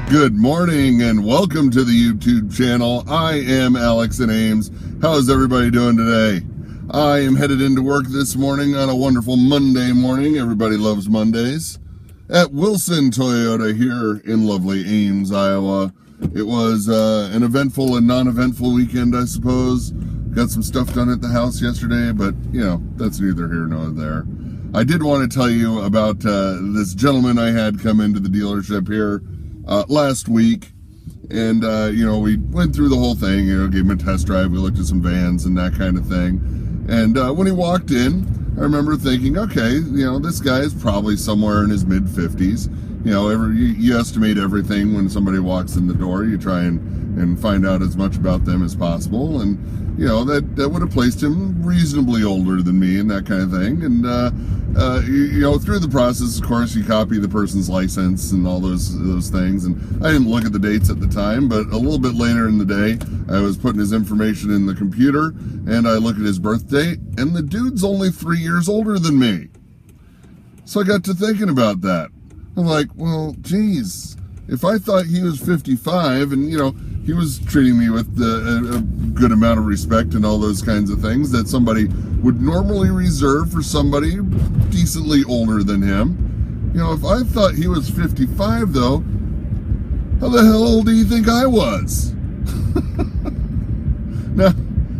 Good morning and welcome to the YouTube channel. I am Alex and Ames. How is everybody doing today? I am headed into work this morning on a wonderful Monday morning. Everybody loves Mondays. At Wilson Toyota here in lovely Ames, Iowa. It was an eventful and non-eventful weekend, I suppose. Got some stuff done at the house yesterday, but, you know, that's neither here nor there. I did want to tell you about this gentleman I had come into the dealership here last week, and we went through the whole thing. Gave him a test drive. We looked at some vans and that kind of thing. And when he walked in, I remember thinking, okay, this guy is probably somewhere in his mid-50s. You estimate everything when somebody walks in the door. You try and find out as much about them as possible, and that would have placed him reasonably older than me and that kind of thing. And through the process, of course, you copy the person's license and all those things. And I didn't look at the dates at the time, but a little bit later in the day, I was putting his information in the computer, and I look at his birth date, and the dude's only 3 years older than me. So I got to thinking about that. I'm like, well, geez, if I thought he was 55 and, he was treating me with a good amount of respect and all those kinds of things that somebody would normally reserve for somebody decently older than him. If I thought he was 55, though, how the hell old do you think I was?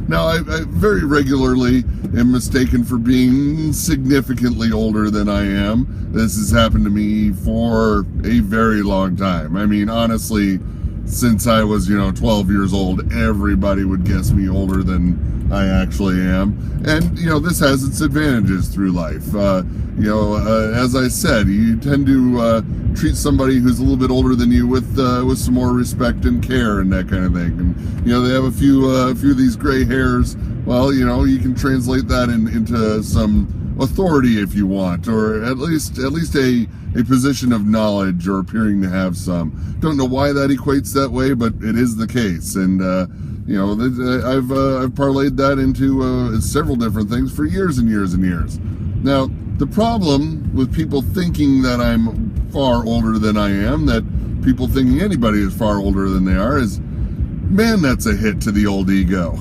Now I very regularly am mistaken for being significantly older than I am. This has happened to me for a very long time. I mean, honestly, since I was, 12 years old, everybody would guess me older than I actually am. And, this has its advantages through life. As I said, you tend to treat somebody who's a little bit older than you with some more respect and care and that kind of thing. And, they have a few of these gray hairs. Well, you can translate that into some authority if you want, or at least a position of knowledge, or appearing to have some. Don't know why that equates that way, but it is the case. And I've parlayed that into several different things for years and years and years. Now, the problem with people thinking that I'm far older than I am, that people thinking anybody is far older than they are, is, man, that's a hit to the old ego.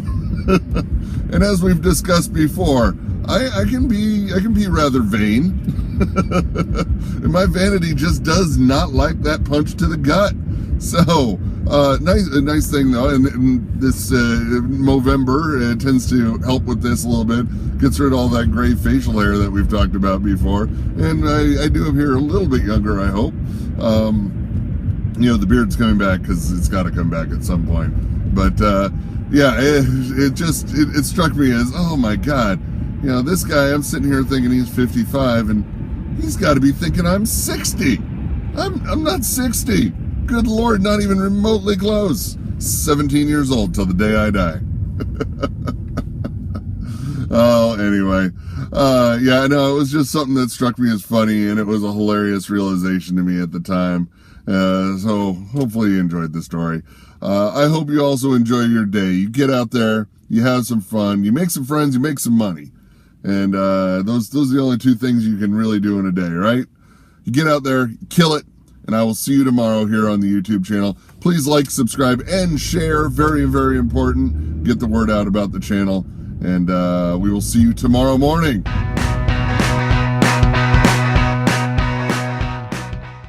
And as we've discussed before, I can be rather vain. And my vanity just does not like that punch to the gut. So, nice thing though, and this Movember tends to help with this a little bit. Gets rid of all that gray facial hair that we've talked about before. And I do appear a little bit younger, I hope. The beard's coming back because it's got to come back at some point. But it struck me as, oh my God, this guy, I'm sitting here thinking he's 55, and he's got to be thinking I'm 60. I'm not 60. Good Lord, not even remotely close. 17 years old till the day I die. Oh, anyway. It was just something that struck me as funny, and it was a hilarious realization to me at the time. So hopefully you enjoyed the story. I hope you also enjoy your day. You get out there, you have some fun, you make some friends, you make some money. And those are the only two things you can really do in a day, right? You get out there, kill it, and I will see you tomorrow here on the YouTube channel. Please like, subscribe, and share. Very, very important. Get the word out about the channel. And we will see you tomorrow morning.